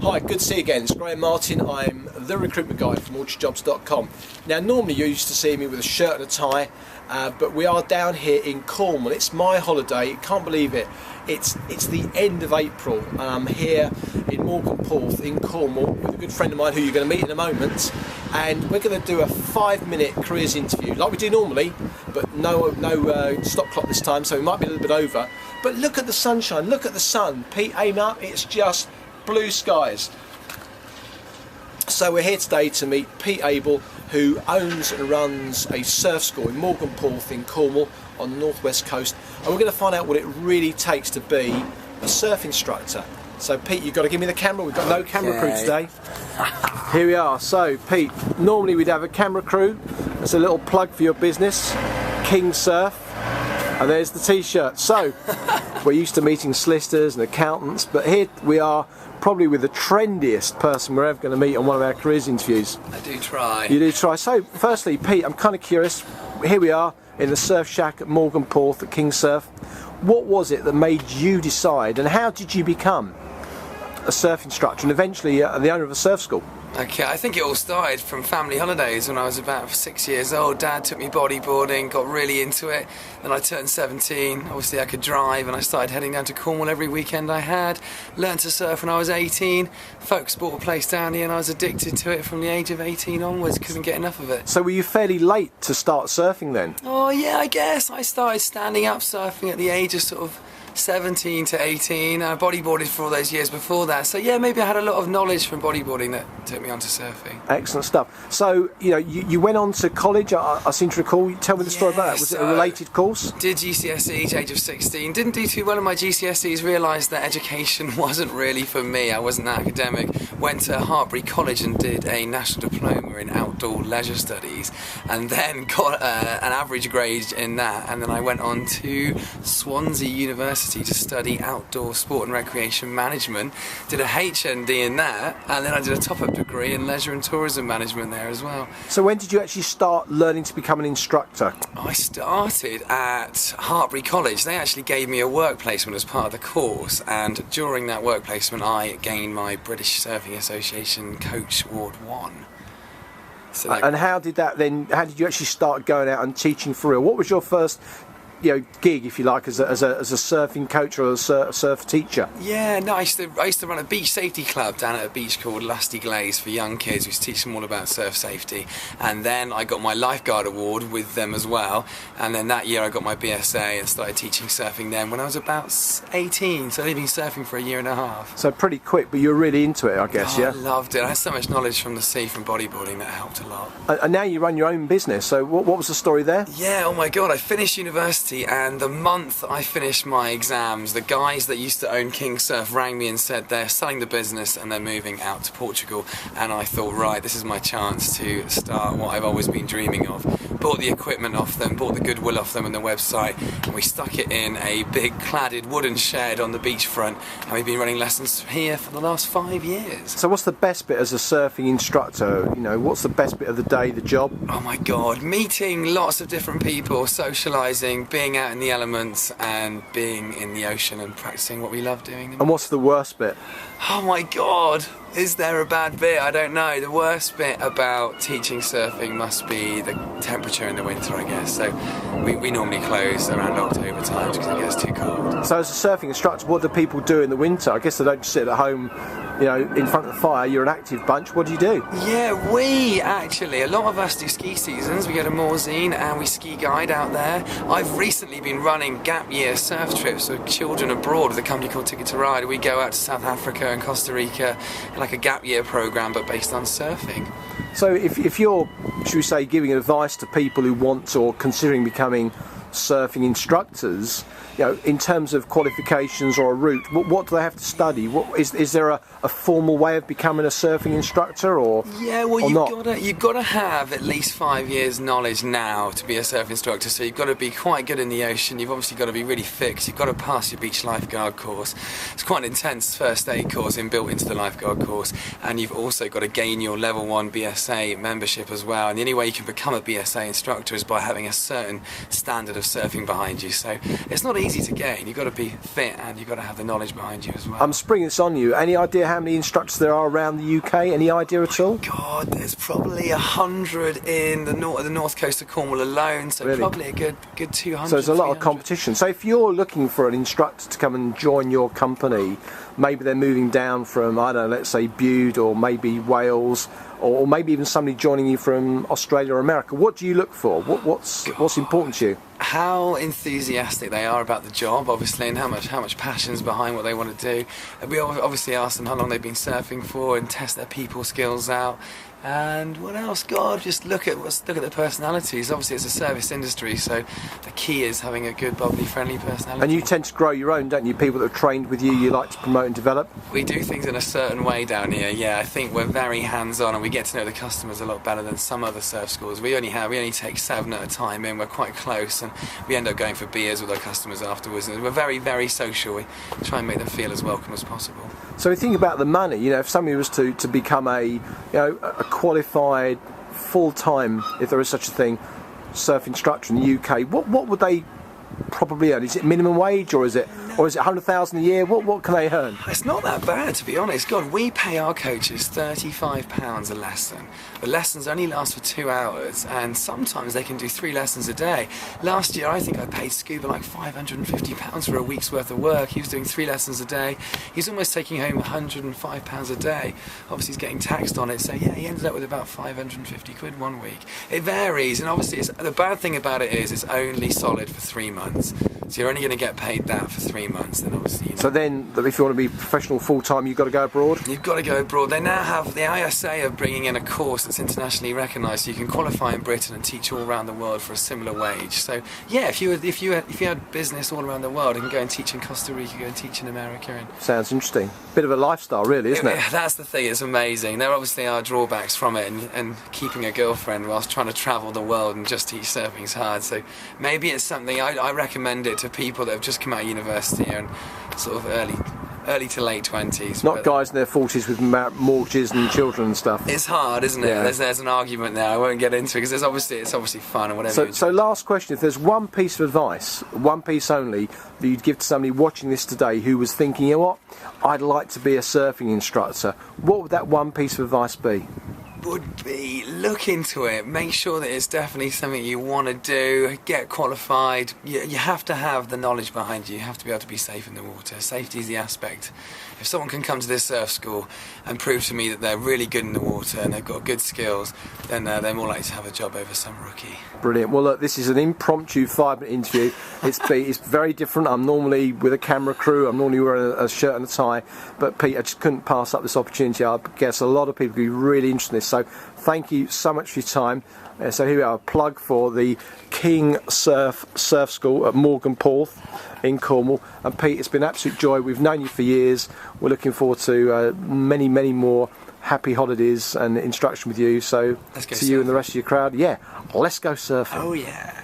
Hi, good to see you again. It's Graham Martin. I'm the Recruitment Guy from orchardjobs.com. Now, normally you're used to seeing me with a shirt and a tie, but we are down here in Cornwall. It's my holiday. Can't believe it. It's the end of April, and I'm here in Morganporth in Cornwall with a good friend of mine who you're going to meet in a moment. And we're going to do a 5-minute careers interview, like we do normally, but no stop clock this time, so we might be a little bit over. But look at the sunshine. Look at the sun. Pete, aim up. It's just blue skies. So we're here today to meet Pete Abell, who owns and runs a surf school in Morganporth in Cornwall on the northwest coast, and we're going to find out what it really takes to be a surf instructor. So Pete, you've got to give me the camera. We've got no camera crew today. Here we are. So Pete, normally we'd have a camera crew. That's a little plug for your business, King Surf. And there's the t-shirt. So we're used to meeting solicitors and accountants, but here we are probably with the trendiest person we're ever going to meet on one of our careers interviews. I do try. You do try. So firstly, Pete, I'm kind of curious. Here we are in the surf shack at Morganporth at King Surf. What was it that made you decide, and how did you become a surf instructor and eventually the owner of a surf school? Okay, I think it all started from family holidays when I was about 6 years old. Dad took me bodyboarding, got really into it. Then I turned 17, obviously I could drive, and I started heading down to Cornwall every weekend I had. Learned to surf when I was 18. Folks bought a place down here and I was addicted to it from the age of 18 onwards, couldn't get enough of it. So were you fairly late to start surfing then? Oh yeah, I guess. I started standing up surfing at the age of sort of 17 to 18. I bodyboarded for all those years before that, so yeah, maybe I had a lot of knowledge from bodyboarding that took me onto surfing. Excellent stuff. So you went on to college, I seem to recall. Tell me the story about that. Was it a related course? Did GCSEs age of 16, didn't do too well in my GCSEs, realised that education wasn't really for me, I wasn't that academic. Went to Hartbury College and did a national diploma in outdoor leisure studies, and then got an average grade in that, and then I went on to Swansea University to study outdoor sport and recreation management, did a HND in that, and then I did a top-up degree in leisure and tourism management there as well. So when did you actually start learning to become an instructor? I started at Hartbury College. They actually gave me a work placement as part of the course, and during that work placement I gained my British Surfing Association Coach Award 1. So and how did you actually start going out and teaching for real? What was your first gig, if you like, as a surfing coach or a surf teacher? Yeah, no, I used to run a beach safety club down at a beach called Lusty Glaze for young kids. We used to teach them all about surf safety, and then I got my lifeguard award with them as well, and then that year I got my BSA and started teaching surfing then when I was about 18, so I'd been surfing for a year and a half. So pretty quick, but you were really into it, I guess. Yeah, I loved it. I had so much knowledge from the sea, from bodyboarding, that helped a lot. And now you run your own business, so what was the story there? Yeah, oh my god, I finished university, and the month I finished my exams, the guys that used to own King Surf rang me and said they're selling the business and they're moving out to Portugal, and I thought, right, this is my chance to start what I've always been dreaming of. Bought the equipment off them, bought the goodwill off them and the website, and we stuck it in a big cladded wooden shed on the beachfront, and we've been running lessons here for the last 5 years. So what's the best bit as a surfing instructor? What's the best bit of the day, the job? Oh my god, meeting lots of different people, socialising, being out in the elements and being in the ocean and practicing what we love doing. And what's the worst bit? Oh my god, is there a bad bit? I don't know. The worst bit about teaching surfing must be the temperature in the winter, I guess. So we normally close around October time because it gets too cold. So as a surfing instructor, what do people do in the winter? I guess they don't just sit at home, in front of the fire. You're an active bunch. What do you do? Yeah, a lot of us do ski seasons. We go to Morzine and we ski guide out there. I've recently been running gap year surf trips with children abroad with a company called Ticket to Ride. We go out to South Africa and Costa Rica, like a gap year program, but based on surfing. So if you're, should we say, giving advice to people who want or considering becoming surfing instructors, in terms of qualifications or a route, what do they have to study? Is there a formal way of becoming a surfing instructor, or you've got to have at least 5 years knowledge now to be a surf instructor. So you've got to be quite good in the ocean. You've obviously got to be really fit, 'cause you've got to pass your beach lifeguard course. It's quite an intense first aid course inbuilt into the lifeguard course, and you've also got to gain your level 1 BSA membership as well. And the only way you can become a BSA instructor is by having a certain standard of surfing behind you. So it's not easy to gain. You've got to be fit and you've got to have the knowledge behind you as well. I'm springing this on you. Any idea how many instructors there are around the UK? Any idea at all? God, there's probably 100 in the north coast of Cornwall alone, so really? Probably a good 200. So there's a lot 300. of competition. So if you're looking for an instructor to come and join your company, maybe they're moving down from, I don't know, let's say Bude or maybe Wales, or maybe even somebody joining you from Australia or America, what do you look for? What's important to you? How enthusiastic they are about the job, obviously, and how much passion's behind what they want to do. And we obviously ask them how long they've been surfing for and test their people skills out. And what else? God, just look at the personalities. Obviously, it's a service industry, so the key is having a good, bubbly, friendly personality. And you tend to grow your own, don't you? People that have trained with you, you like to promote and develop. We do things in a certain way down here. Yeah, I think we're very hands-on, and we get to know the customers a lot better than some other surf schools. We only take 7 at a time in. We're quite close, and we end up going for beers with our customers afterwards. And we're very, very social. We try and make them feel as welcome as possible. So we think about the money. You know, if somebody was to become a qualified full-time, if there is such a thing, surf instructor in the UK, what would they probably earn? Is it minimum wage, or is it 100,000 a year? What can they earn? It's not that bad, to be honest. God, we pay our coaches £35 a lesson. The lessons only last for 2 hours, and sometimes they can do 3 lessons a day. Last year, I think I paid Scuba like £550 for a week's worth of work. He was doing 3 lessons a day. He's almost taking home £105 a day. Obviously, he's getting taxed on it, so yeah, he ended up with about 550 quid one week. It varies, and obviously, the bad thing about it is it's only solid for 3 months. So you're only going to get paid that for 3 months, then obviously. You know. So then, if you want to be professional full-time, you've got to go abroad? You've got to go abroad. They now have, the ISA are bringing in a course that's internationally recognised, so you can qualify in Britain and teach all around the world for a similar wage. So yeah, if you had business all around the world, you can go and teach in Costa Rica, go and teach in America. And sounds interesting. Bit of a lifestyle, really, isn't it? Yeah, that's the thing. It's amazing. There obviously are drawbacks from it, and keeping a girlfriend whilst trying to travel the world and just teach surfing is hard. So maybe it's something I recommend it to people that have just come out of university and sort of early to late 20s. Not guys in their 40s with mortgages and children and stuff. It's hard, isn't it? Yeah. There's an argument there. I won't get into it because it's obviously fun or whatever. So last question: if there's one piece of advice, one piece only, that you'd give to somebody watching this today who was thinking, you know what, I'd like to be a surfing instructor, what would that one piece of advice be? Would be look into it, make sure that it's definitely something you want to do, get qualified. You have to have the knowledge behind you. You have to be able to be safe in the water. Safety is the aspect. If someone can come to this surf school and prove to me that they're really good in the water and they've got good skills, then they're more likely to have a job over some rookie. Brilliant. Well, look, this is an impromptu 5-minute interview. It's very different. I'm normally with a camera crew. I'm normally wearing a shirt and a tie. But Pete, I just couldn't pass up this opportunity. I guess a lot of people would be really interested in this. So thank you so much for your time. So here we are, a plug for the King Surf School at Morgan Porth in Cornwall. And Pete, it's been an absolute joy. We've known you for years. We're looking forward to many, many more happy holidays and instruction with you. So to you and the rest of your crowd, yeah, let's go surfing. Oh yeah.